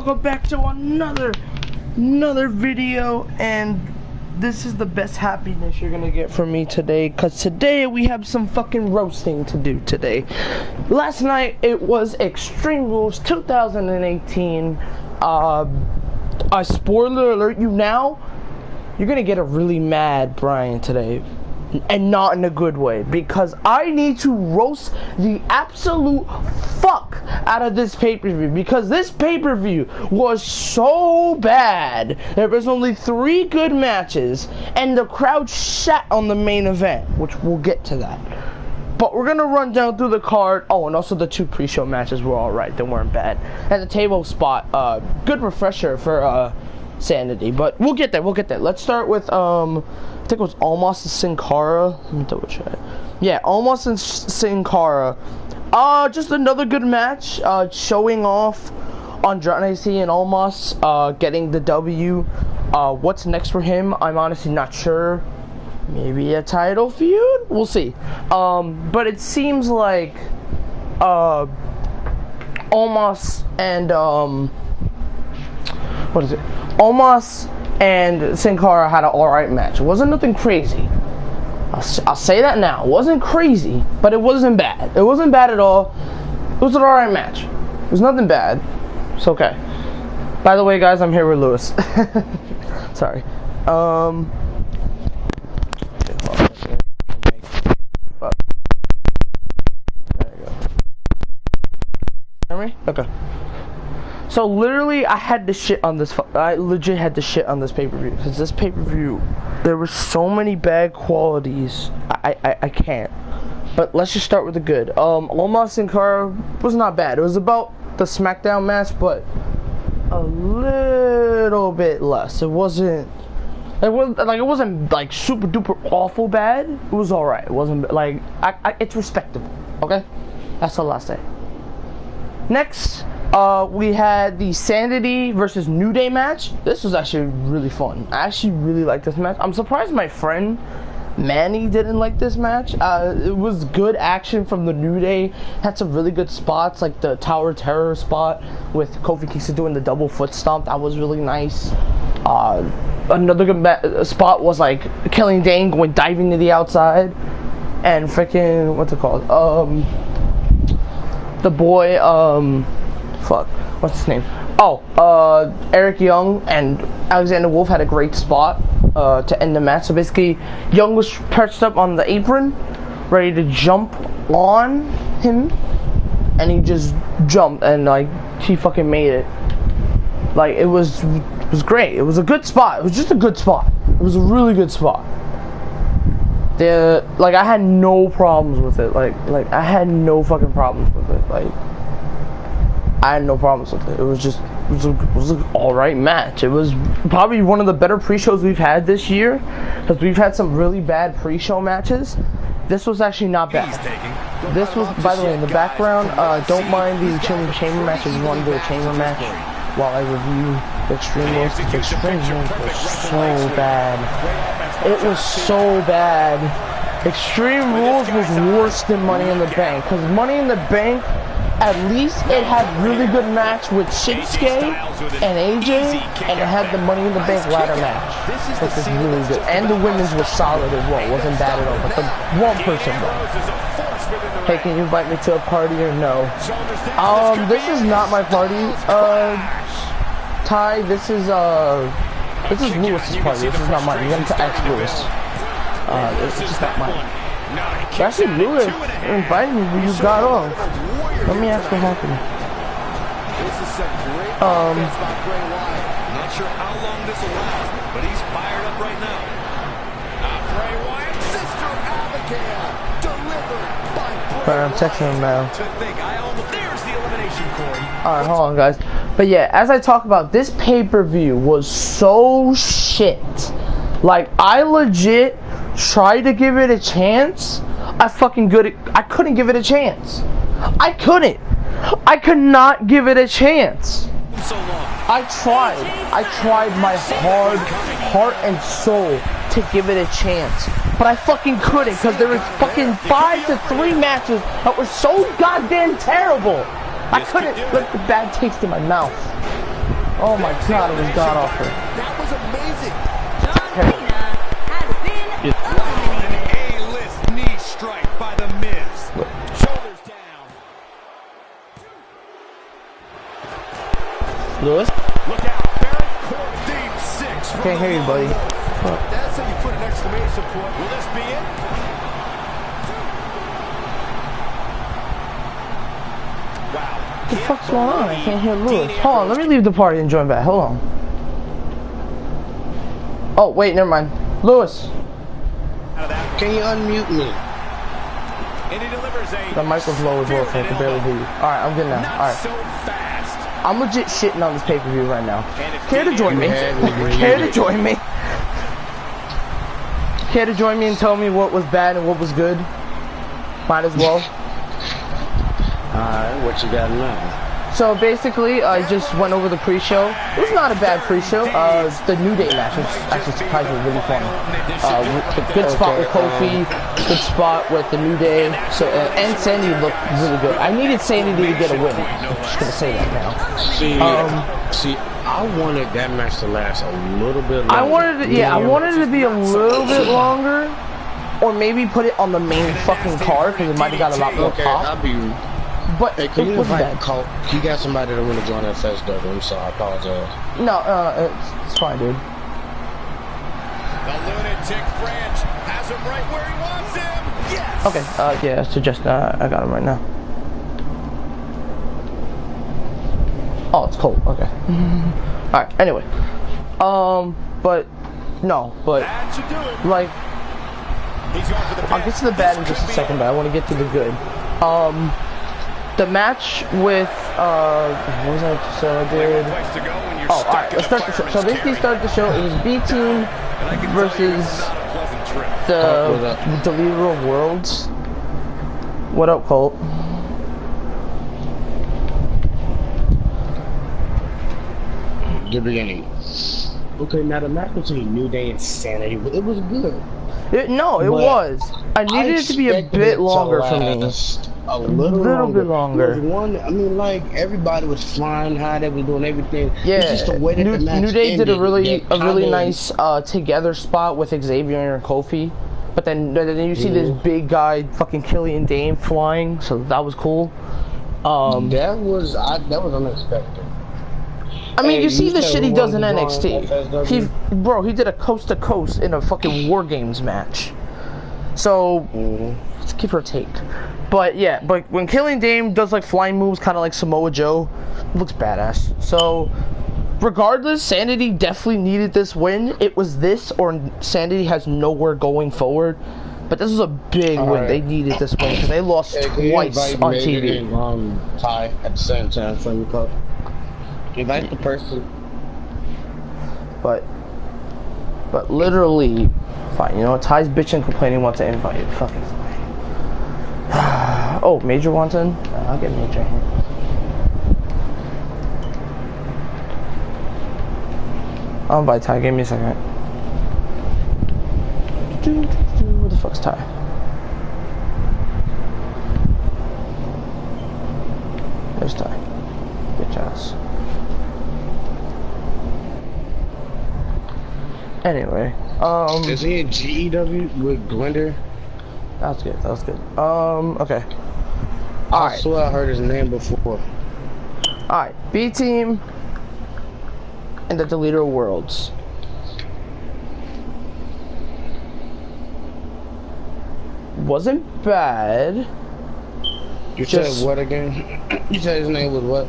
welcome back to another video, and this is the best happiness you're gonna get from me today, because today we have some fucking roasting to do today. Last night it was Extreme Rules 2018. I spoiler alert you now, you're gonna get a really mad Brian today. And not in a good way, because I need to roast the absolute fuck out of this pay-per-view, because this pay-per-view was so bad. There was only 3 good matches, and the crowd shat on the main event, which we'll get to that. But we're gonna run down through the card. Oh, and also the 2 pre-show matches were alright, they weren't bad. And the table spot, good refresher for Sanity, but we'll get there. Let's start with I think it was Almost and Sin Cara. Let me double check. Yeah, Almost and Sin Cara. Just another good match, showing off Andrade and Almost getting the W. What's next for him? I'm honestly not sure. Maybe a title feud? We'll see. But it seems like Almost and what is it? Almost and Sin Cara had an alright match. It wasn't nothing crazy. I'll say that now. It wasn't crazy, but it wasn't bad. It wasn't bad at all. It was an alright match. It was nothing bad. It's okay. By the way, guys, I'm here with Lewis. Sorry. There you go. Hear me? Okay. So literally, I had to shit on this. I legit had to shit on this pay-per-view, because this pay-per-view, there were so many bad qualities. I can't. But let's just start with the good. Almost Sin Cara was not bad. It was about the SmackDown match, but a little bit less. It wasn't like super duper awful bad. It was alright. It wasn't like it's respectable. Okay, that's all I'll say. Next. We had the Sanity versus New Day match. This was actually really fun. I actually really liked this match. I'm surprised my friend Manny didn't like this match. It was good action from the New Day. Had some really good spots, like the Tower of Terror spot with Kofi Kingston doing the double foot stomp. That was really nice. Another good spot was like Killing Dane going diving to the outside, and freaking what's it called? The boy fuck, what's his name? Oh, Eric Young and Alexander Wolf had a great spot to end the match. So basically, Young was perched up on the apron, ready to jump on him, and he just jumped, and like he fucking made it. Like it was great. It was a good spot. It was just a good spot. It was a really good spot. Like I had no problems with it. Like I had no fucking problems with it. Like. I had no problems with it. It was an alright match. It was probably one of the better pre-shows we've had this year, because we've had some really bad pre-show matches. This was actually not bad. This was, by the way, in the background, don't mind the chamber match if you want to do a chamber match while I review the Extreme Rules. The Extreme Rules was so bad. It was so bad. Extreme Rules was worse than Money in the Bank, because Money in the Bank, at least it had really good match with Shinsuke and AJ, and it had the Money in the Bank ladder match, which was really good. And the women's was solid as well. It wasn't bad at all, but the one person though. Hey, can you invite me to a party or no? This is not my party, Ty. This is Lewis's party. This is not mine. You have to ask Lewis. This is just not mine. Actually, Lewis invited me when you got off. Let me ask what happened. This is some great offense by Bray Wyatt. Not sure how long this will last, but he's fired up right now. Bray Wyatt, Sister Abigail, delivered by Bray Alright, I'm texting him now. There's the elimination, Corey. Alright, hold on, guys. But yeah, as I talk about, this pay-per-view was so shit. Like, I legit tried to give it a chance. I couldn't give it a chance. I could not give it a chance. I tried my heart and soul to give it a chance, but I fucking couldn't, because there was fucking 5 to 3 matches that were so goddamn terrible. I couldn't let the bad taste in my mouth. Oh my god, it was god awful. That was amazing. An A-list knee strike by the Miz. Shoulders down. Lewis? Look out. Barrett Court deep six. Can't hear you, buddy. That's how you put an exclamation point. Will this be it? Wow. What the fuck's going on? I can't hear Lewis. Hold on, let me leave the party and join back. Hold on. Oh, wait, never mind. Lewis. Can you unmute me? And he delivers a The mic was low as well, so I can barely hear you. Alright, I'm good now. not Alright. so fast. I'm legit shitting on this pay-per-view right now. Care to join me? Yeah, Care to join me? Care to join me and tell me what was bad and what was good? Might as well. Alright, what you got now? So basically, I just went over the pre-show. It was not a bad pre-show. The New Day match was actually surprisingly really fun. Good spot with Kofi, good spot with the New Day. So and Sandy looked really good. I needed Sandy to get a win. I'm just gonna say that now. See, I wanted that match to last a little bit longer. I wanted it to be a little bit longer, or maybe put it on the main fucking card because it might have got a lot more Okay, pop. I'll be. But Hey, can it you wasn't invite bad. Colt? You got somebody that want to join that fest, though. I'm sorry, I apologize. No, it's fine, dude. The lunatic French has him right where he wants him. Yes. Okay, yeah, suggest I got him right now. Oh, it's cold. Okay. Alright, anyway. But That should do it. like, He's going for the I'll get to the bad in just a second, but I want to get to the good. The match with, what was I just did? Place to go when you're Oh, stuck alright, in let's a start the show. So fireman's basically carriage. started the show, it was B Team And I can tell you versus this is not a pleasant trip. the Leader of Worlds. What up, Colt? The beginning. Okay, now the match between New Day and Sanity, it was good. It But was. I needed it to be a expected bit it to longer for me. last a little bit longer. Because one, I mean, like everybody was flying high, they was doing everything. Yeah, It's just the way that the match New Day did a ended really that kinda- nice together spot with Xavier and Kofi, but then you see this big guy fucking Killian Dane flying, so that was cool. That was unexpected. I mean, Hey, you see you the said shit we he does in wanted to join NXT. FSW? He did a coast to coast in a fucking War Games match. So it's give or take. But yeah, but when Killian Dane does like flying moves, kind of like Samoa Joe, it looks badass. So regardless, Sanity definitely needed this win. It was this or Sanity has nowhere going forward. But this was a big win. Alright. They needed this win because they lost Hey, can you twice invite on Megan TV. and Ty at the same time for me, Coach? Invite the person. But literally, fine. You know what? Ty's bitching, complaining, wants to invite you. Fucking fine. Oh, Major wants in? I'll get Major here. I'll invite Ty. Give me a second. Where the fuck's Ty? There's Ty. Bitch ass. Anyway, Is he in GEW with Glender? that was good. That was good. Okay. I Alright. swear I heard his name before. Alright. B Team and the Deleter of Worlds. Wasn't bad. You Just- said what again? You said his name was what?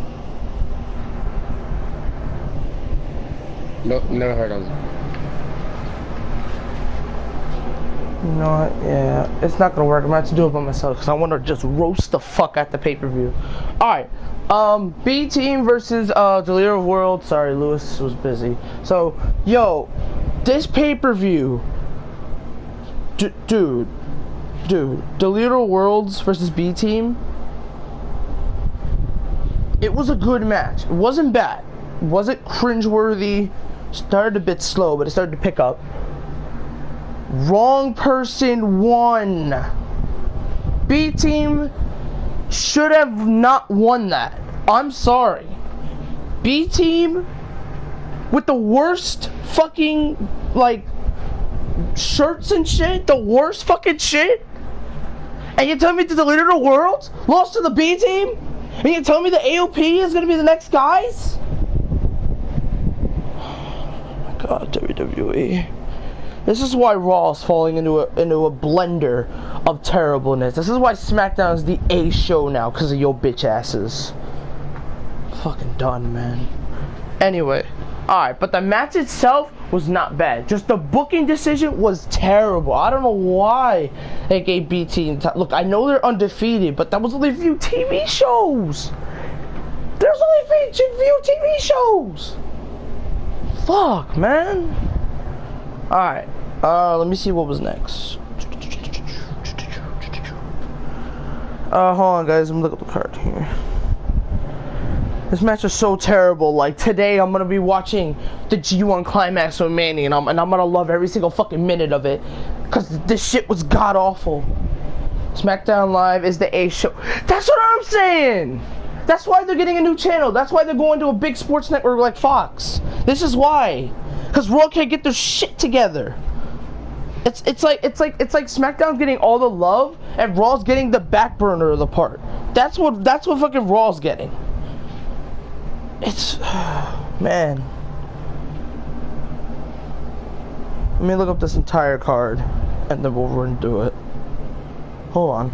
Nope, never heard of him. You know what? Yeah, it's not gonna work. I'm gonna have to do it by myself because I want to just roast the fuck at the pay-per-view. Alright. B Team versus Deleter of Worlds. Sorry, Lewis was busy. So, yo, this pay-per-view, dude, Deleter of Worlds versus B Team. It was a good match. It wasn't bad. It wasn't cringeworthy. Started a bit slow, but it started to pick up. Wrong person won. B Team should have not won that. I'm sorry. B Team with the worst fucking, like, shirts and shit, the worst fucking shit, and you tell me to the leader of the world lost to the B team, and you tell me the AOP is gonna be the next guys? Oh my god, WWE. This is why Raw is falling into a blender of terribleness. This is why SmackDown is the A show now, because of your bitch asses. Fucking done, man. Anyway, alright, but the match itself was not bad. Just the booking decision was terrible. I don't know why they gave BT. Look, I know they're undefeated, but that was only a few TV shows. There's only a few TV shows. Fuck, man. Alright, let me see what was next. Hold on, guys. I'm looking at the card here. This match is so terrible. Like, today I'm gonna be watching the G1 Climax with Manny, and I'm gonna love every single fucking minute of it, cause this shit was god awful. SmackDown Live is the A show. That's what I'm saying. That's why they're getting a new channel. That's why they're going to a big sports network like Fox. This is why. Cause Raw can't get their shit together. It's like SmackDown's getting all the love and Raw's getting the back burner of the part. That's what fucking Raw's getting. It's man. Let me look up this entire card and then we'll run through it. Hold on.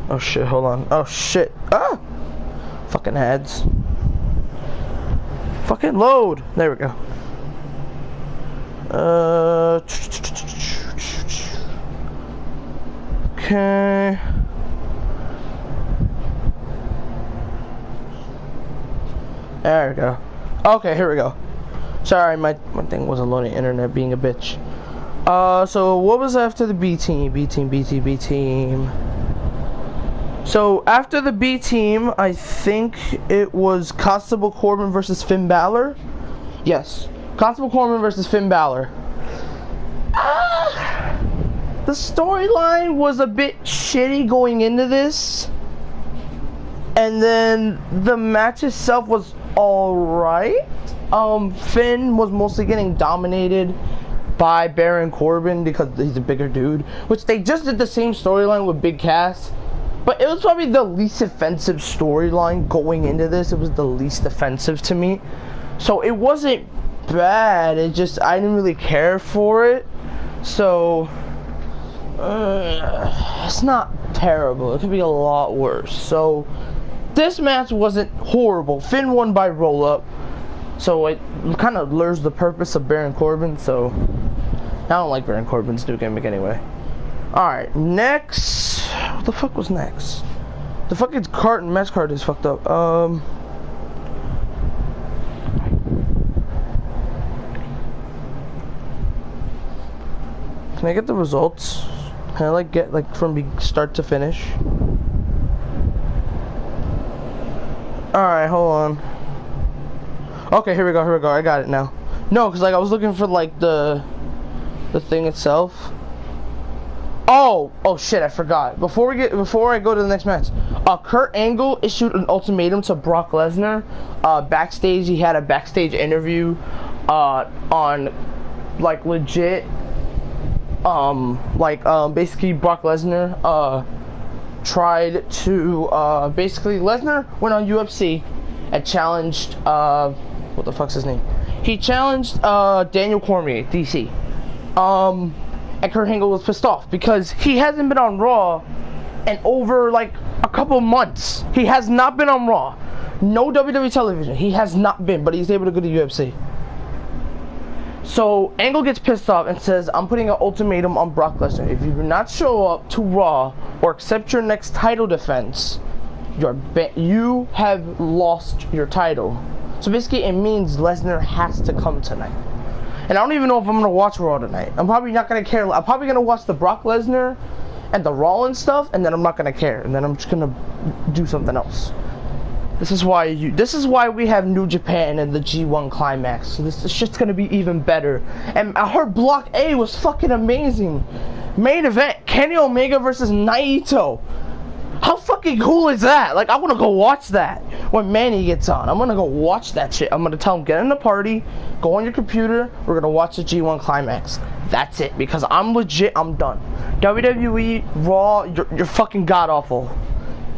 Oh shit, hold on. Oh shit. Ah! Fucking ads. Fucking load. There we go. Okay. There we go. Okay, here we go. Sorry, my thing wasn't loading. Internet being a bitch. So what was after the B team? B team. So after the B team, I think it was Constable Corbin versus Finn Balor. Yes, Constable Corbin versus Finn Balor. The storyline was a bit shitty going into this, and then the match itself was alright. Finn was mostly getting dominated by Baron Corbin because he's a bigger dude, which they just did the same storyline with Big Cass. But it was probably the least offensive storyline going into this. It was the least offensive to me. So it wasn't bad. It just, I didn't really care for it. So, it's not terrible. It could be a lot worse. So, this match wasn't horrible. Finn won by roll-up. So it kind of lures the purpose of Baron Corbin. So, I don't like Baron Corbin's new gimmick anyway. Alright, next. What the fuck was next? The fucking card and match card is fucked up. Can I get the results? Can I like get like from start to finish? Alright, hold on. Okay, here we go. I got it now. No, because like I was looking for like the thing itself. Oh shit, I forgot. Before I go to the next match, Kurt Angle issued an ultimatum to Brock Lesnar. Backstage, he had a backstage interview on like legit basically Brock Lesnar tried to basically Lesnar went on UFC and challenged what the fuck's his name? He challenged Daniel Cormier, DC. And Kurt Angle was pissed off because he hasn't been on Raw in over like a couple months. He has not been on Raw. No WWE television. He has not been, but he's able to go to UFC. So Angle gets pissed off and says, I'm putting an ultimatum on Brock Lesnar. If you do not show up to Raw or accept your next title defense, you have lost your title. So basically it means Lesnar has to come tonight. And I don't even know if I'm going to watch Raw tonight. I'm probably not going to care. I'm probably going to watch the Brock Lesnar and the Rollins stuff, and then I'm not going to care. And then I'm just going to do something else. This is why we have New Japan and the G1 Climax. So this shit's going to be even better. And I heard Block A was fucking amazing. Main event, Kenny Omega versus Naito. How fucking cool is that? Like, I want to go watch that when Manny gets on. I'm gonna go watch that shit. I'm gonna tell him, get in the party, go on your computer, we're gonna watch the G1 Climax. That's it, because I'm legit, I'm done. WWE, Raw, you're fucking god-awful.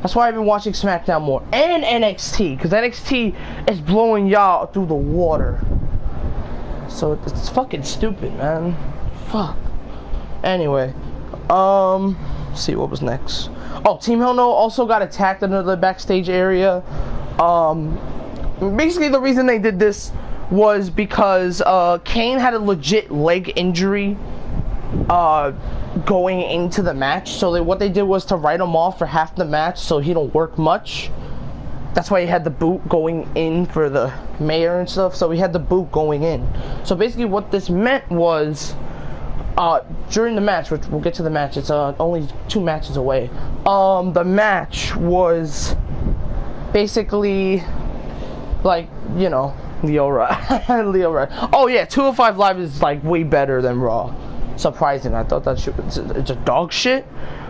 That's why I've been watching SmackDown more. And NXT, because NXT is blowing y'all through the water. So it's fucking stupid, man. Fuck. Anyway, let's see what was next. Oh, Team Hell No also got attacked in the backstage area. Basically the reason they did this was because Kane had a legit leg injury going into the match. So what they did was to write him off for half the match so he don't work much. That's why he had the boot going in for the mayor and stuff. So he had the boot going in. So basically what this meant was during the match, which we'll get to the match, it's only 2 matches away. The match was basically like, you know, Leo Rush. Leo Rush. Oh yeah, 205 Live is like way better than Raw. Surprising. I thought that shit was it's a dog shit.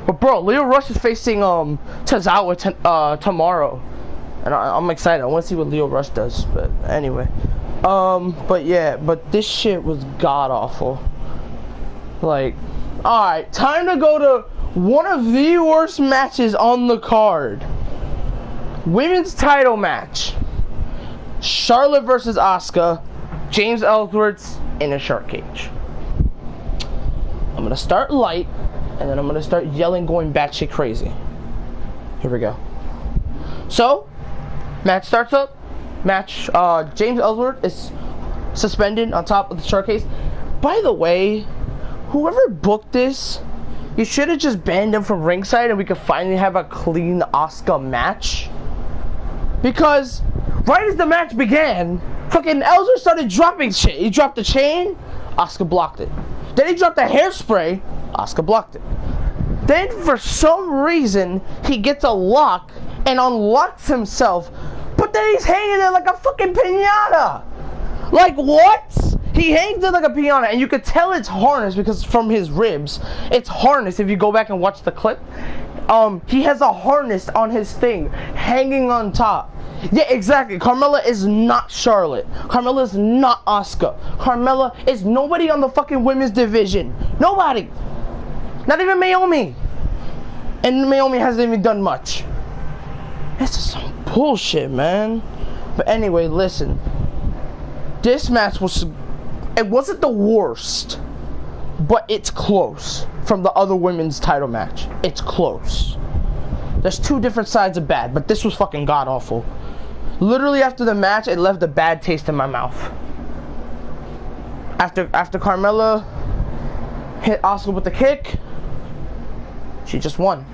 But bro, Leo Rush is facing Tozawa tomorrow, and I'm excited. I want to see what Leo Rush does. But anyway, but yeah, but this shit was god awful. Like, alright, time to go to one of the worst matches on the card. Women's title match. Charlotte versus Asuka. James Ellsworth's in a shark cage. I'm gonna start light, and then I'm gonna start yelling, going batshit crazy. Here we go. So, match starts up. Match, James Ellsworth is suspended on top of the shark cage. By the way, whoever booked this, you should have just banned him from ringside and we could finally have a clean Asuka match. Because right as the match began, fucking Ellsworth started dropping shit. He dropped the chain, Asuka blocked it. Then he dropped the hairspray, Asuka blocked it. Then for some reason, he gets a lock and unlocks himself, but then he's hanging there like a fucking piñata. Like what? He hangs there like a piñata, and you could tell it's harnessed because from his ribs, it's harnessed. If you go back and watch the clip, he has a harness on his thing, hanging on top. Yeah, exactly. Carmella is not Charlotte. Carmella is not Asuka. Carmella is nobody on the fucking women's division. Nobody. Not even Naomi. And Naomi hasn't even done much. This is some bullshit, man. But anyway, listen. This match was... It wasn't the worst, but it's close from the other women's title match. It's close. There's 2 different sides of bad, but this was fucking god-awful. Literally after the match, it left a bad taste in my mouth. After Carmella hit Asuka with the kick, she just won.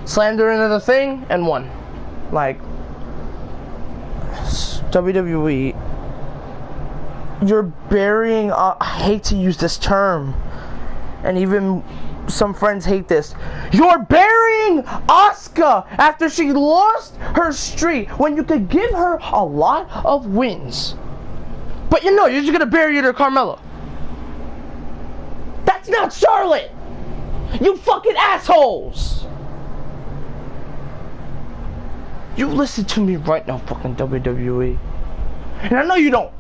Slammed her into the thing and won. Like, WWE, you're burying, I hate to use this term, and even some friends hate this. You're burying Asuka after she lost her streak when you could give her a lot of wins. But you know, you're just gonna bury it to Carmella. That's not Charlotte! You fucking assholes! You listen to me right now, fucking WWE. And I know you don't.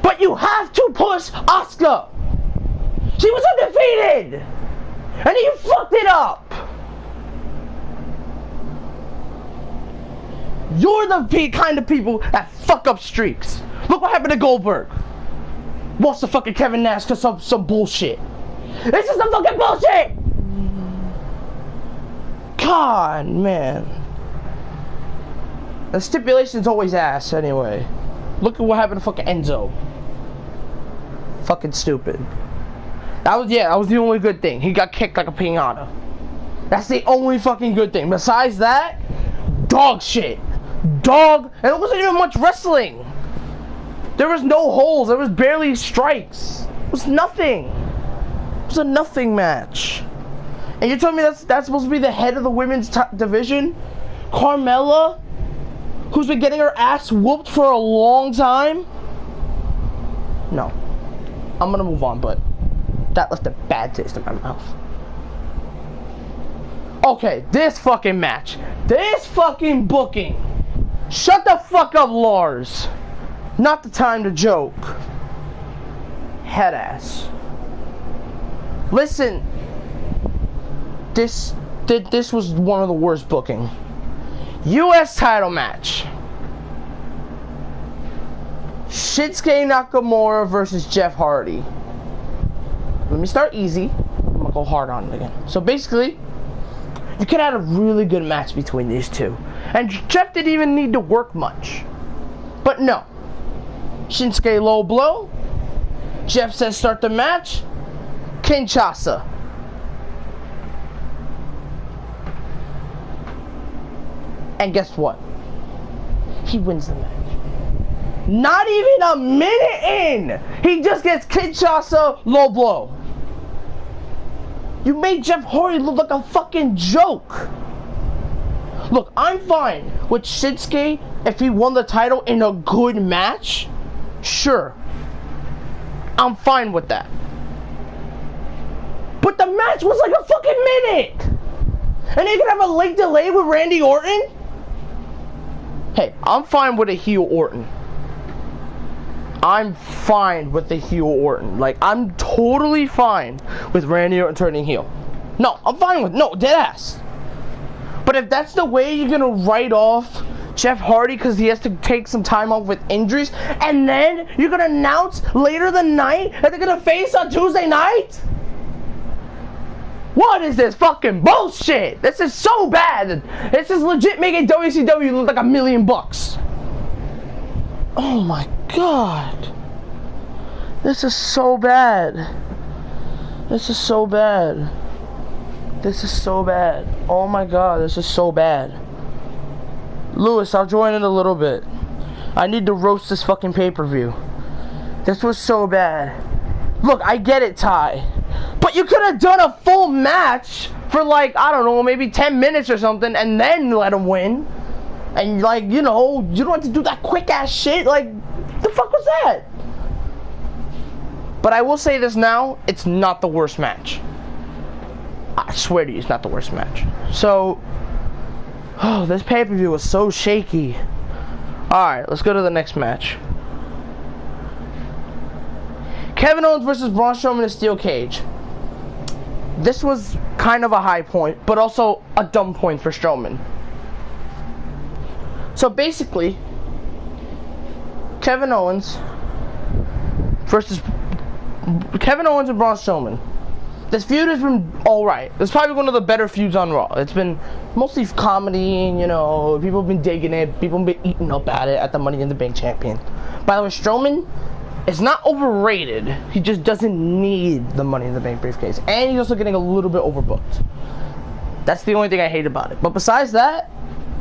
But you have to push Asuka! She was undefeated! And you fucked it up! You're the kind of people that fuck up streaks. Look what happened to Goldberg. Lost to fucking Kevin Nash because of some bullshit. This is some fucking bullshit! God, man. The stipulation's always ass, anyway. Look at what happened to fucking Enzo. Fucking stupid. That was the only good thing. He got kicked like a piñata. That's the only fucking good thing. Besides that, dog shit. Dog. And it wasn't even much wrestling. There was no holes. There was barely strikes. It was nothing. It was a nothing match. And you're telling me that's supposed to be the head of the women's division? Carmella, who's been getting her ass whooped for a long time? No. I'm gonna move on, but that left a bad taste in my mouth. Okay, this fucking match. This fucking booking. Shut the fuck up, Lars. Not the time to joke. Head ass. Listen. This was one of the worst booking. US title match. Shinsuke Nakamura versus Jeff Hardy. Let me start easy. I'm gonna go hard on it again. So basically, you could have had a really good match between these two. And Jeff didn't even need to work much. But no. Shinsuke low blow. Jeff says start the match. Kinshasa. And guess what? He wins the match. Not even a minute in, he just gets Kinshasa low blow. You made Jeff Hardy look like a fucking joke. Look, I'm fine with Shinsuke if he won the title in a good match. Sure. I'm fine with that. But the match was like a fucking minute. And you can have a late delay with Randy Orton? Hey, I'm fine with a heel Orton. I'm fine with the heel Orton. Like, I'm totally fine with Randy Orton turning heel. No, I'm fine with, no, deadass. But if that's the way you're gonna write off Jeff Hardy because he has to take some time off with injuries, and then you're gonna announce later the night that they're gonna face on Tuesday night? What is this fucking bullshit? This is so bad. This is legit making WCW look like $1 million. Oh my god. This is so bad. This is so bad. This is so bad. Oh my god, this is so bad. Lewis, I'll join in a little bit. I need to roast this fucking pay-per-view. This was so bad. Look, I get it, Ty. But you could have done a full match for like, I don't know, maybe 10 minutes or something, and then let him win. And like, you know, you don't have to do that quick ass shit. Like, the fuck was that? But I will say this now, it's not the worst match. I swear to you, it's not the worst match. So, oh, this pay-per-view was so shaky. Alright, let's go to the next match. Kevin Owens versus Braun Strowman in a steel cage. This was kind of a high point, but also a dumb point for Strowman. So basically, Kevin Owens and Braun Strowman. This feud has been alright. It's probably one of the better feuds on Raw. It's been mostly comedy, you know, people have been digging it, people have been eating up at it at the Money in the Bank champion. By the way, Strowman is not overrated. He just doesn't need the Money in the Bank briefcase. And he's also getting a little bit overbooked. That's the only thing I hate about it. But besides that,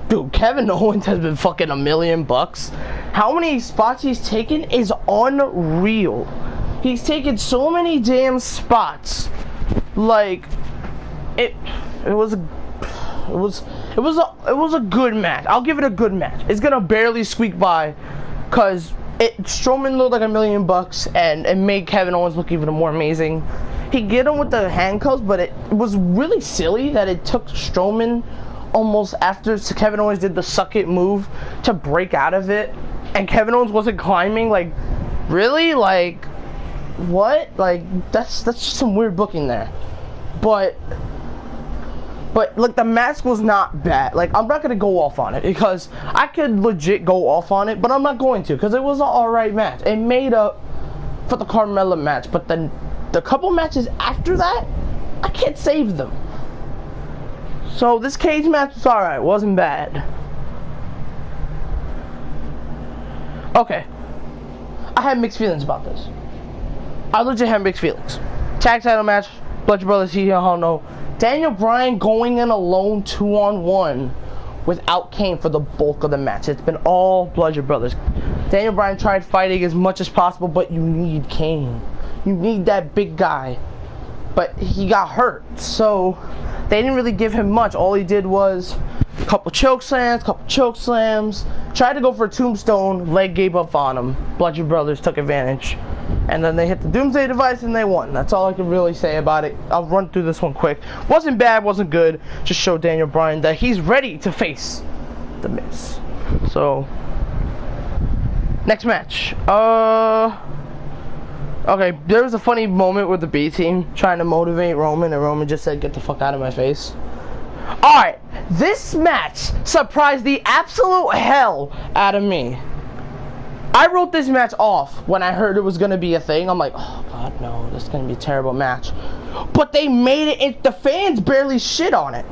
dude, Kevin Owens has been fucking $1 million. How many spots he's taken is unreal. He's taken so many damn spots. Like, it was a good match. I'll give it a good match. It's gonna barely squeak by, cause Strowman looked like $1 million and it made Kevin Owens look even more amazing. He get him with the handcuffs, but it was really silly that it took Strowman almost after Kevin Owens did the suck it move to break out of it, and Kevin Owens wasn't climbing. Like, really? Like, what? Like, that's just some weird booking there. But like, the match was not bad. Like, I'm not gonna go off on it because I could legit go off on it, but I'm not going to because it was an alright match. It made up for the Carmella match, but then the couple matches after that, I can't save them. So this cage match was alright, wasn't bad. Okay, I had mixed feelings about this. I legit had mixed feelings. Tag title match, Bludgeon Brothers, he, I don't know. Daniel Bryan going in alone 2-on-1 without Kane for the bulk of the match. It's been all Bludgeon Brothers. Daniel Bryan tried fighting as much as possible, but you need Kane. You need that big guy. But he got hurt, so they didn't really give him much. All he did was a couple choke slams, tried to go for a tombstone, leg gave up on him. Bludgeon Brothers took advantage. And then they hit the Doomsday device and they won. That's all I can really say about it. I'll run through this one quick. Wasn't bad, wasn't good. Just showed Daniel Bryan that he's ready to face The Miz. So, next match. Okay, there was a funny moment with the B team trying to motivate Roman, and Roman just said, "Get the fuck out of my face." Alright, this match surprised the absolute hell out of me. I wrote this match off when I heard it was gonna be a thing. I'm like, oh god, no, this is gonna be a terrible match. But they made it, the fans barely shit on it.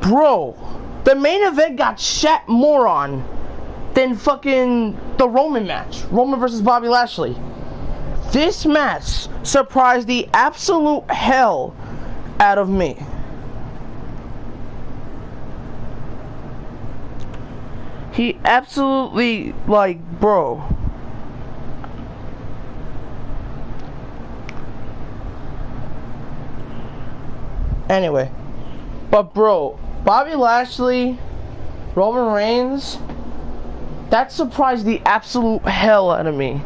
Bro, the main event got shat more on than fucking the Roman match. Roman versus Bobby Lashley. This match surprised the absolute hell out of me. He absolutely, like, bro. Anyway, but bro, Bobby Lashley, Roman Reigns, that surprised the absolute hell out of me.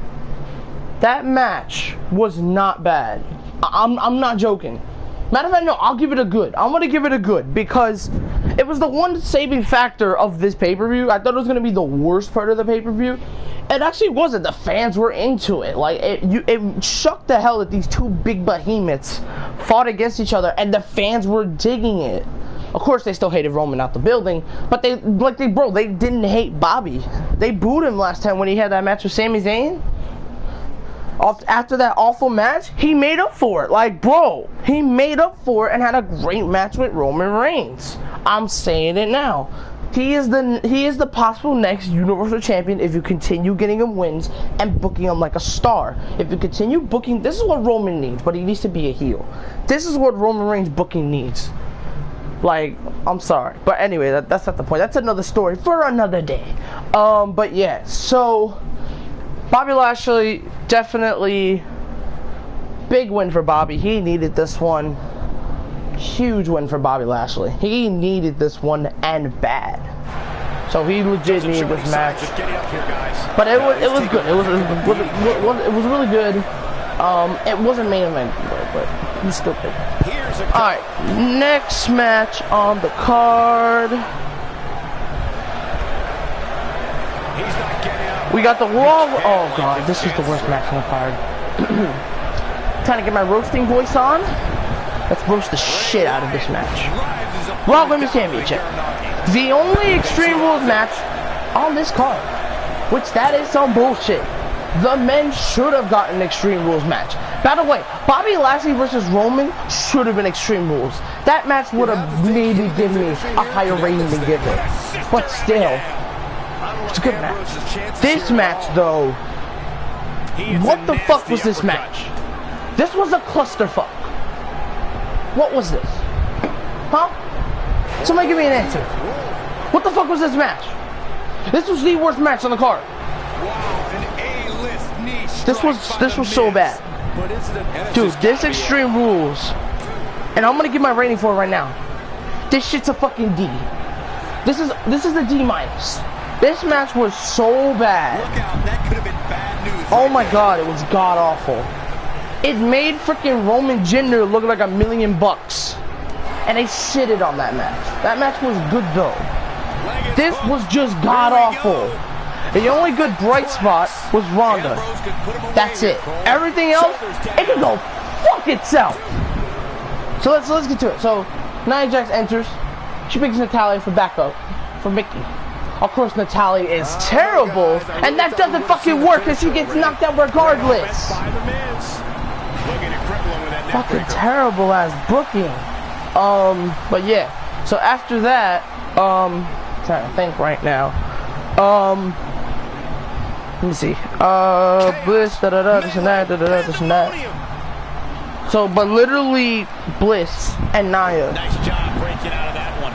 That match was not bad. I'm not joking. Matter of fact, no, I'll give it a good. I'm gonna give it a good because it was the one saving factor of this pay-per-view. I thought it was gonna be the worst part of the pay-per-view. It actually wasn't. The fans were into it. Like it shocked the hell that these two big behemoths fought against each other, and the fans were digging it. Of course, they still hated Roman out the building, but they didn't hate Bobby. They booed him last time when he had that match with Sami Zayn. After that awful match, he made up for it. Like, bro, he made up for it and had a great match with Roman Reigns. I'm saying it now. He is the possible next Universal Champion if you continue getting him wins and booking him like a star. If you continue booking, this is what Roman needs, but he needs to be a heel. This is what Roman Reigns booking needs. Like, I'm sorry, but anyway, that's not the point. That's another story for another day. But yeah, so Bobby Lashley, definitely big win for Bobby. He needed this one. Huge win for Bobby Lashley. He needed this one and bad. So he legit needed this match. But it was good. It was really good. It wasn't main event, but he's still good. Alright, next match on the card. We got the Raw. Oh god, this is the worst match on the card. Trying to get my roasting voice on. Let's roast the shit out of this match. Raw Women's Championship. The only Extreme Rules match on this card. Which that is some bullshit. The men should have gotten an Extreme Rules match. By the way, Bobby Lashley versus Roman should have been Extreme Rules. That match would have maybe given me a higher rating than give it. But still, it's a good match. This match, though, what the fuck was this match? This was a clusterfuck. What was this? Huh? Somebody give me an answer. What the fuck was this match? This was the worst match on the card. This was so bad. Dude, this Extreme Rules, and I'm gonna give my rating for it right now. This shit's a fucking D. This is a D minus. This match was so bad. Oh my god, it was god awful. It made freaking Roman Jinder look like $1 million, and they shitted on that match. That match was good though. This was just god awful. The only good bright spot was Ronda. That's it. Everything else, it can go fuck itself. So let's get to it. So Nia Jax enters. She picks Natalya for backup for Mickey. Of course, Natalya is terrible, and that doesn't fucking work because she gets knocked out regardless. Fucking terrible ass booking. But yeah. So after that, trying to think right now. Let me see. Bliss, this and that, this and that. So, but literally, Bliss and Nia,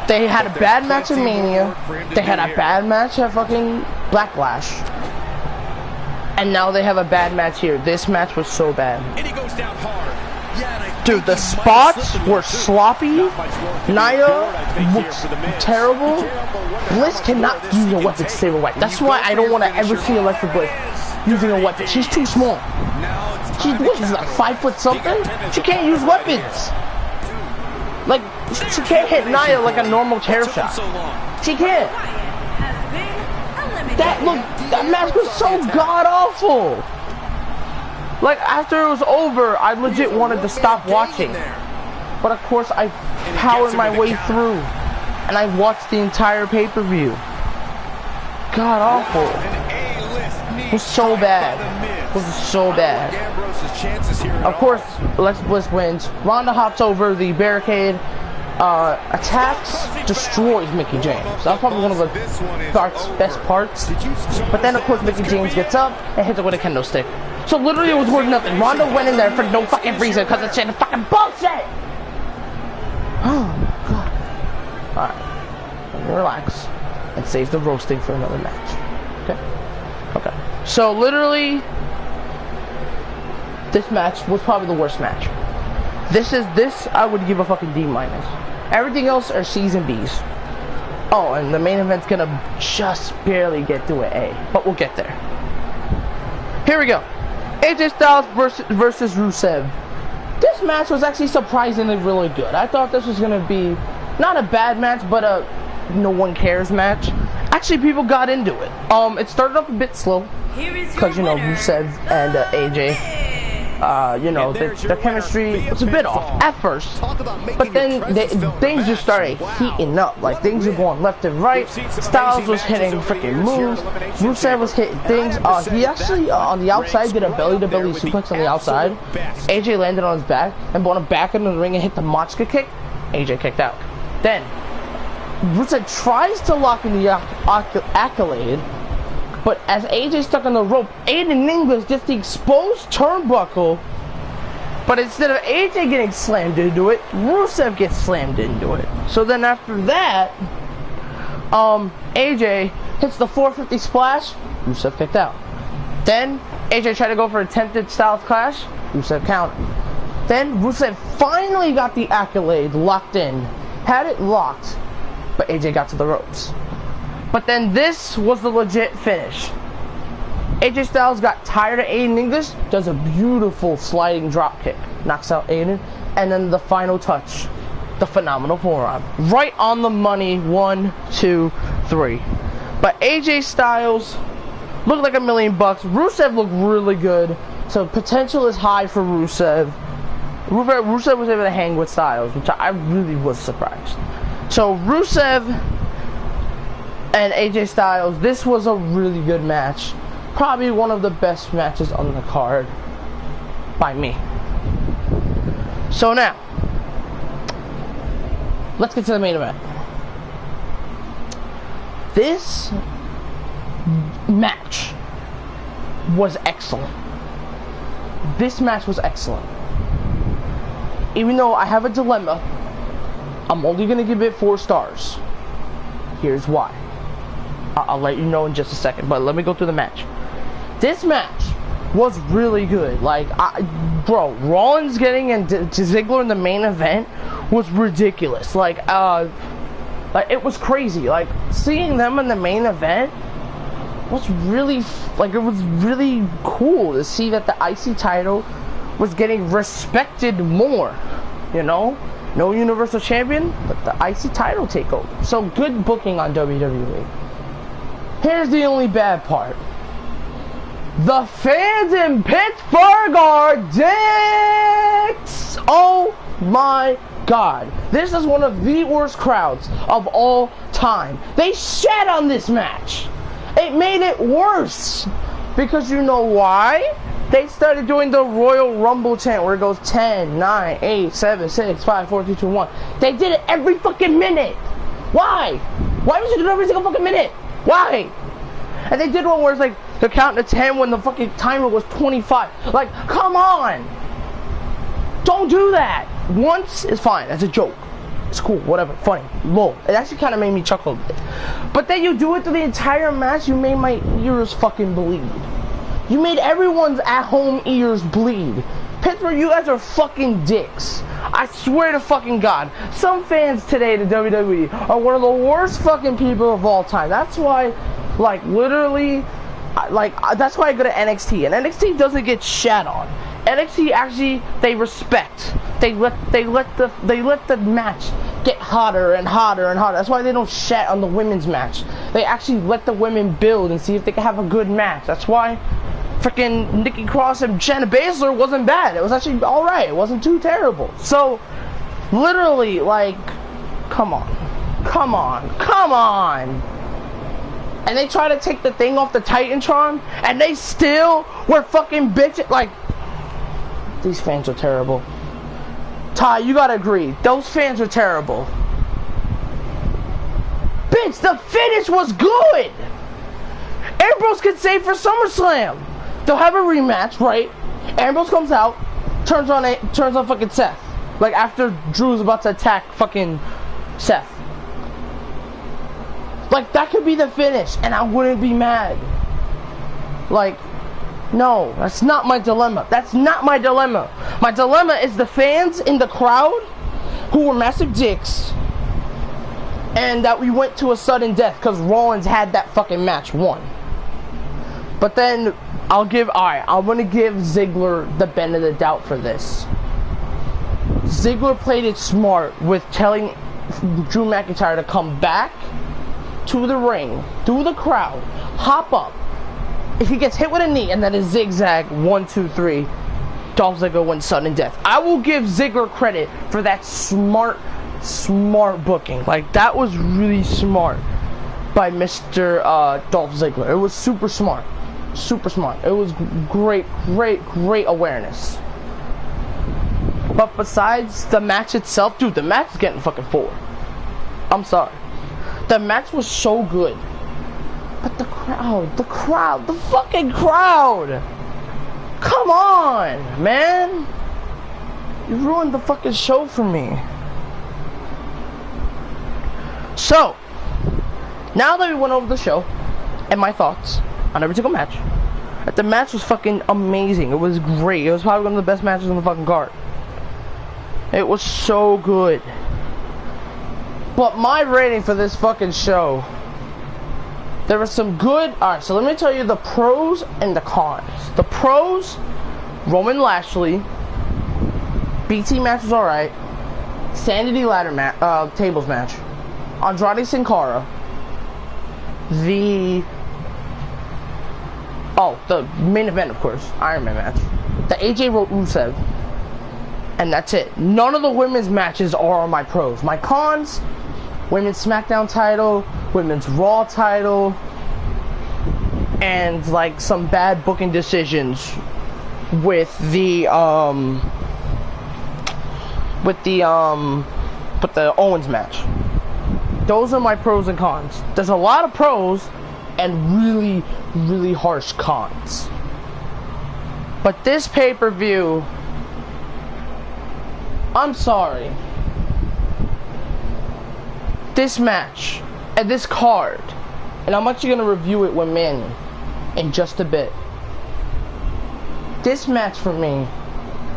they had a bad match at Mania. They had a bad match at fucking Backlash. And now they have a bad match here. This match was so bad. Dude, the spots were sloppy. Nia looks terrible. Bliss cannot use a weapon to save a wife. That's why I don't want to ever see Alexa Bliss using a weapon. She's too small. She's like 5 foot something. She can't use weapons. Like, she can't hit Nia like a normal chair shot. She can't. That match was so god awful. Like, after it was over, I legit wanted to stop watching. But of course, I powered my way through, and I watched the entire pay-per-view. God awful. It was so bad. It was so bad. Of course, Alexa Bliss wins. Ronda hops over the barricade, attacks, destroys Mickie James. That was probably one of the best parts. But then, of course, Mickie James gets up and hits it with a kendo stick. So literally, it was worth nothing. Ronda went in there for no fucking reason because it's shit fucking bullshit. Oh god. Alright. Let me relax and save the roasting for another match. Okay? Okay. So literally, this match was probably the worst match. This I would give a fucking D-. Everything else are C's and B's. Oh, and the main event's gonna just barely get to an A. But we'll get there. Here we go. AJ Styles versus Rusev. This match was actually surprisingly really good. I thought this was gonna be not a bad match, but a no one cares match. Actually, people got into it. It started off a bit slow because you know Rusev and AJ. You know, their chemistry was a bit off at first, but then things just started heating up. Like, things were going left and right. Styles was hitting freaking moves. Rusev was hitting things. He actually, on the outside, did a belly-to-belly suplex on the outside. AJ landed on his back and brought him back into the ring and hit the Machka kick. AJ kicked out. Then, Rusev tries to lock in the accolade, but as AJ stuck on the rope, Aiden English just the exposed turnbuckle. But instead of AJ getting slammed into it, Rusev gets slammed into it. So then after that, AJ hits the 450 splash, Rusev kicked out. Then AJ tried to go for attempted Styles Clash, Rusev countered. Then Rusev finally got the accolade locked in, had it locked, but AJ got to the ropes. But then this was the legit finish. AJ Styles got tired of Aiden English, does a beautiful sliding drop kick, knocks out Aiden, and then the final touch, the phenomenal forearm. Right on the money, 1, 2, 3. But AJ Styles looked like $1 million. Rusev looked really good, so potential is high for Rusev. Rusev was able to hang with Styles, which I really was surprised. So Rusev and AJ Styles, this was a really good match. Probably one of the best matches on the card by me. So now, let's get to the main event. This match was excellent. This match was excellent. Even though I have a dilemma, I'm only going to give it 4 stars. Here's why. I'll let you know in just a second, but let me go through the match. This match was really good. Like, bro, Rollins getting into Ziggler in the main event was ridiculous. Like, it was crazy. Like, seeing them in the main event was really, like, it was really cool to see that the IC title was getting respected more, you know? No Universal Champion, but the IC title takeover. So, good booking on WWE. Here's the only bad part. The fans in Pittsburgh are dicks! Oh my god. This is one of the worst crowds of all time. They shat on this match. It made it worse. Because you know why? They started doing the Royal Rumble chant where it goes 10, 9, 8, 7, 6, 5, 4, 3, 2, 1. They did it every fucking minute. Why? Why would you do it every single fucking minute? Why? And they did one where it's like, they're counting to 10 when the fucking timer was 25. Like, come on! Don't do that! Once is fine, that's a joke. It's cool, whatever, funny, lol. It actually kind of made me chuckle a bit. But then you do it through the entire match, you made my ears fucking bleed. You made everyone's at-home ears bleed. Pittsburgh, you guys are fucking dicks. I swear to fucking God. Some fans today to WWE are one of the worst fucking people of all time. That's why, like, literally, that's why I go to NXT. And NXT doesn't get shat on. NXT actually, they respect. They let the match get hotter and hotter and hotter. That's why they don't shat on the women's match. They actually let the women build and see if they can have a good match. That's why freaking Nikki Cross and Shayna Baszler wasn't bad. It was actually alright. It wasn't too terrible. So, literally, like, come on. Come on. Come on. And they try to take the thing off the Titantron, and they still were fucking bitching. Like, these fans are terrible. Ty, you gotta agree. Those fans are terrible. Bitch, the finish was good! Ambrose could save for SummerSlam. They'll have a rematch, right? Ambrose comes out, turns on fucking Seth. Like, after Drew's about to attack fucking Seth. Like, that could be the finish, and I wouldn't be mad. Like, no, that's not my dilemma. That's not my dilemma. My dilemma is the fans in the crowd who were massive dicks, and that we went to a sudden death because Rollins had that fucking match won. But then I'm gonna give Ziggler the benefit of the doubt for this. Ziggler played it smart with telling Drew McIntyre to come back to the ring, through the crowd, hop up. If he gets hit with a knee and then a zigzag, 1, 2, 3, Dolph Ziggler wins sudden death. I will give Ziggler credit for that smart booking. Like, that was really smart by Mr. Dolph Ziggler. It was super smart. Super smart. It was great awareness. But besides the match itself, dude, the match is getting fucking 4. I'm sorry. The match was so good. But the fucking crowd. Come on, man. You ruined the fucking show for me. So, now that we went over the show and my thoughts on every single match, the match was fucking amazing. It was great. It was probably one of the best matches on the fucking card. It was so good. But my rating for this fucking show, there was some good. Alright, so let me tell you the pros and the cons. The pros: Roman Lashley. BT match was alright. Sanity ladder match, tables match. Andrade Sin Cara. The main event, of course, Iron Man match. The AJ wrote Rusev. And that's it. None of the women's matches are on my pros. My cons: Women's SmackDown title, Women's Raw title, and like some bad booking decisions with the Owens match. Those are my pros and cons. There's a lot of pros and really harsh cons. But this pay-per-view, I'm sorry. This match and this card, and I'm actually gonna review it with Manny in just a bit. This match for me,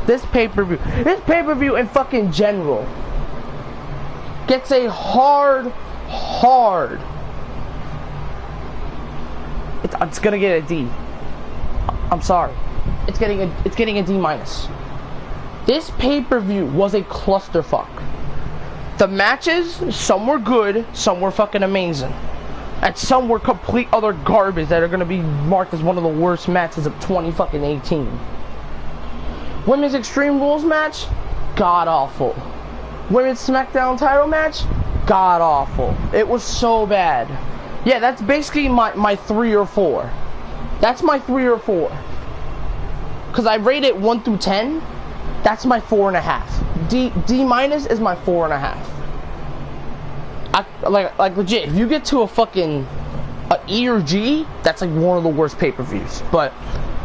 this pay-per-view in fucking general gets a hard. It's gonna get a D. I'm sorry. It's getting a D minus. This pay-per-view was a clusterfuck. The matches, some were good, some were fucking amazing. And some were complete other garbage that are gonna be marked as one of the worst matches of 2018. Women's Extreme Rules match, god awful. Women's SmackDown title match, god awful. It was so bad. Yeah, that's basically my 3 or 4. That's my 3 or 4. Cause I rate it 1 through 10. That's my 4.5. D minus is my 4.5. Like legit, if you get to a E or G, that's like one of the worst pay-per-views. But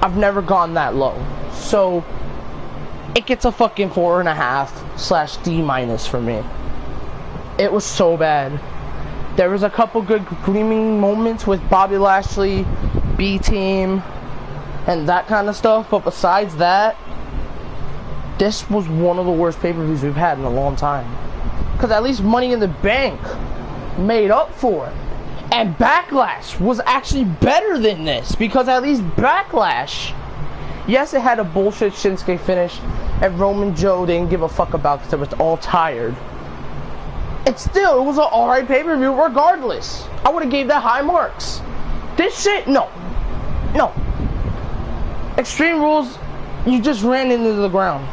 I've never gone that low, so it gets a fucking 4.5/D minus for me. It was so bad. There was a couple good gleaming moments with Bobby Lashley, B-Team, and that kind of stuff. But besides that, this was one of the worst pay-per-views we've had in a long time. Because at least Money in the Bank made up for it. And Backlash was actually better than this. Because at least Backlash, yes, it had a bullshit Shinsuke finish. And Roman Joe didn't give a fuck about because they were all tired. It was an alright pay-per-view regardless. I would have gave that high marks. This shit, no. No. Extreme Rules, you just ran into the ground.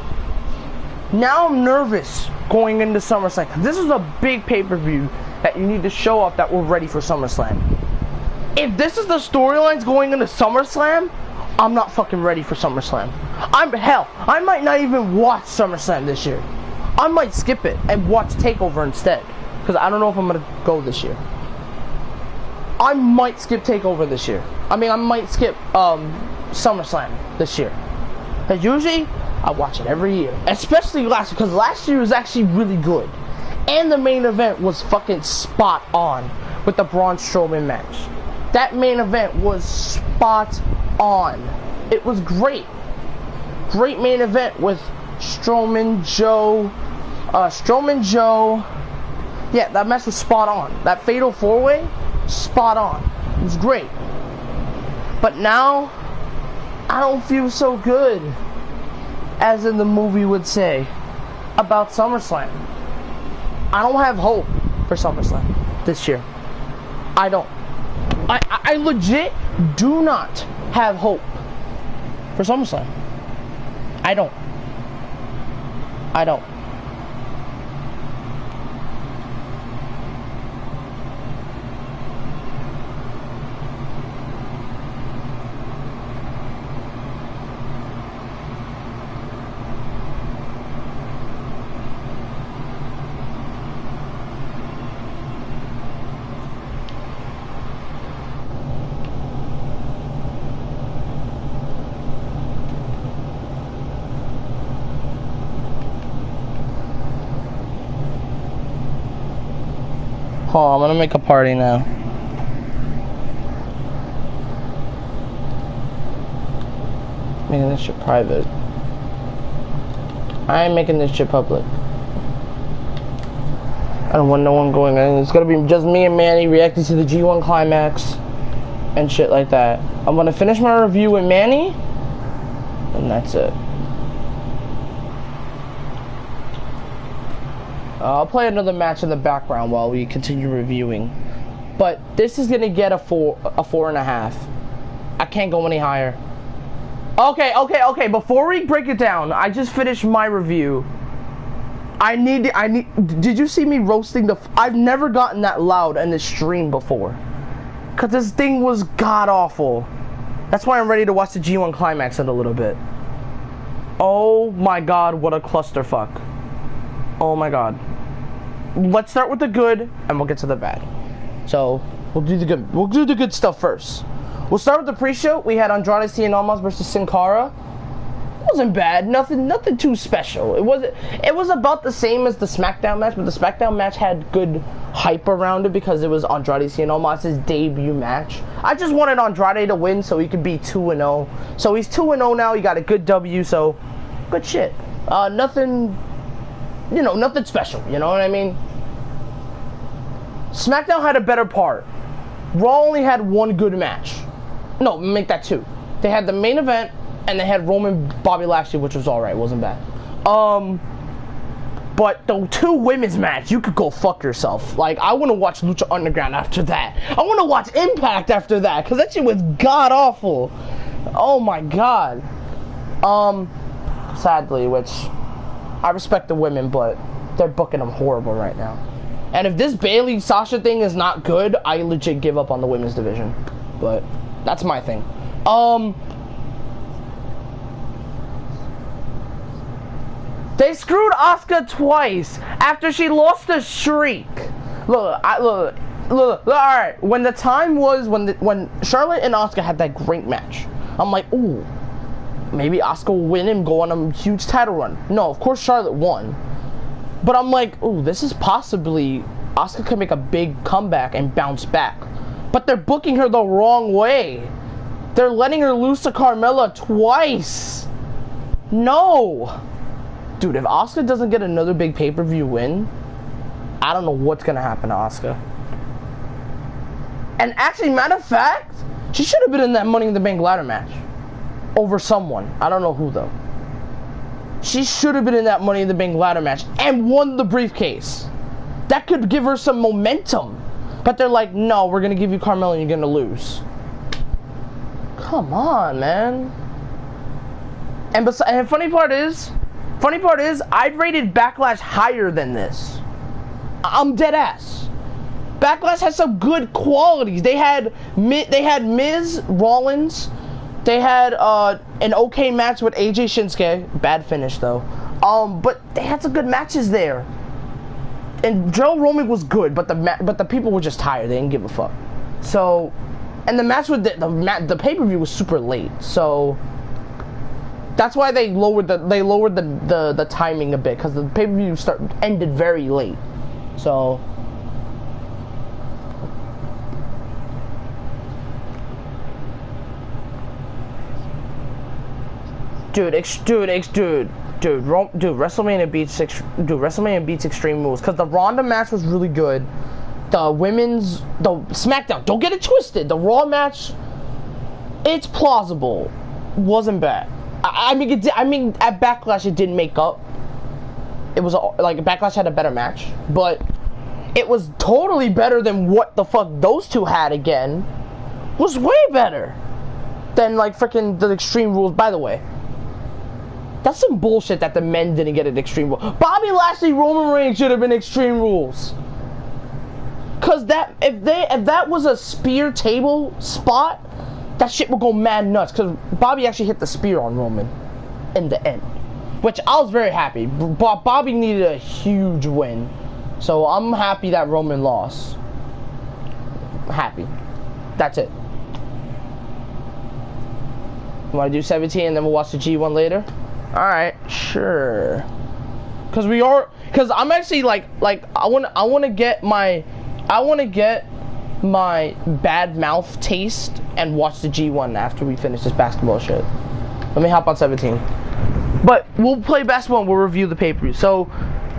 Now I'm nervous going into SummerSlam. This is a big pay-per-view that you need to show off that we're ready for SummerSlam. If this is the storylines going into SummerSlam, I'm not fucking ready for SummerSlam. I might not even watch SummerSlam this year. I might skip it and watch TakeOver instead. Because I don't know if I'm going to go this year. I might skip TakeOver this year. I might skip SummerSlam this year. Because usually, I watch it every year. Especially last year, because last year was actually really good. And the main event was fucking spot on with the Braun Strowman match. That main event was spot on. It was great. Great main event with Strowman, Joe. Yeah, that match was spot on. That Fatal 4-Way, spot on. It was great. But now, I don't feel so good, as in the movie would say, about SummerSlam. I don't have hope for SummerSlam this year. I don't. I legit do not have hope for SummerSlam. I don't. Oh, I'm gonna make a party now. Making this shit private. I ain't making this shit public. I don't want no one going in. It's gonna be just me and Manny reacting to the G1 climax and shit like that. I'm gonna finish my review with Manny, and that's it. I'll play another match in the background while we continue reviewing. But this is gonna get a 4.5. I can't go any higher. Okay. Before we break it down, I just finished my review. Did you see me roasting I've never gotten that loud in this stream before. Cause this thing was god awful. That's why I'm ready to watch the G1 climax in a little bit. Oh my god, what a clusterfuck. Oh my god. Let's start with the good, and we'll get to the bad. So, we'll do the good stuff first. We'll start with the pre-show. We had Andrade Cien Almas versus Sin Cara. It wasn't bad. Nothing too special. It was about the same as the SmackDown match, but the SmackDown match had good hype around it because it was Andrade Cien Almas' debut match. I just wanted Andrade to win so he could be 2-0. So he's 2-0 now. He got a good W, so good shit. Nothing special, you know what I mean? SmackDown had a better part. Raw only had one good match. No, make that two. They had the main event, and they had Roman Bobby Lashley, which was alright, wasn't bad. But the two women's match, you could go fuck yourself. Like, I want to watch Lucha Underground after that. I want to watch Impact after that, because that shit was god-awful. Oh my god. Sadly, which... I respect the women, but they're booking them horrible right now. And if this Bayley Sasha thing is not good, I legit give up on the women's division. But that's my thing. They screwed Asuka twice after she lost a streak. Look. All right. When the time was when Charlotte and Asuka had that great match, I'm like, ooh. Maybe Asuka will win and go on a huge title run. No, of course Charlotte won. But I'm like, ooh, this is possibly... Asuka can make a big comeback and bounce back. But they're booking her the wrong way. They're letting her lose to Carmella twice. No. Dude, if Asuka doesn't get another big pay-per-view win, I don't know what's gonna happen to Asuka. And actually, matter of fact, she should have been in that Money in the Bank ladder match. Over someone. I don't know who, though. She should have been in that Money in the Bank ladder match and won the briefcase. That could give her some momentum. But they're like, no, we're gonna give you Carmella and you're gonna lose. Come on, man. And the funny part is, I'd rated Backlash higher than this. I'm dead ass. Backlash has some good qualities. They had Miz, Rollins. They had an okay match with AJ Shinsuke. Bad finish though. But they had some good matches there. And Joe Roman was good, but the people were just tired. They didn't give a fuck. So, and the match with the pay-per-view was super late. So that's why they lowered the timing a bit, because the pay-per-view ended very late. So Dude, WrestleMania beats Extreme Rules, because the Ronda match was really good. The SmackDown, don't get it twisted. The Raw match, it's plausible, wasn't bad. I mean, at Backlash it didn't make up. It was like Backlash had a better match, but it was totally better than what the fuck those two had again. Was way better than like freaking the Extreme Rules. By the way, that's some bullshit that the men didn't get an Extreme Rules. Bobby Lashley, Roman Reigns should have been Extreme Rules. Cause if that was a spear table spot, that shit would go mad nuts. Cause Bobby actually hit the spear on Roman in the end, which I was very happy. Bobby needed a huge win, so I'm happy that Roman lost. Happy. That's it. Want to do 17 and then we'll watch the G1 later? Alright, sure. Cause I'm actually like I wanna get my bad mouth taste and watch the G1 after we finish this basketball shit. Let me hop on 17. But we'll play basketball and we'll review the pay-per-view. So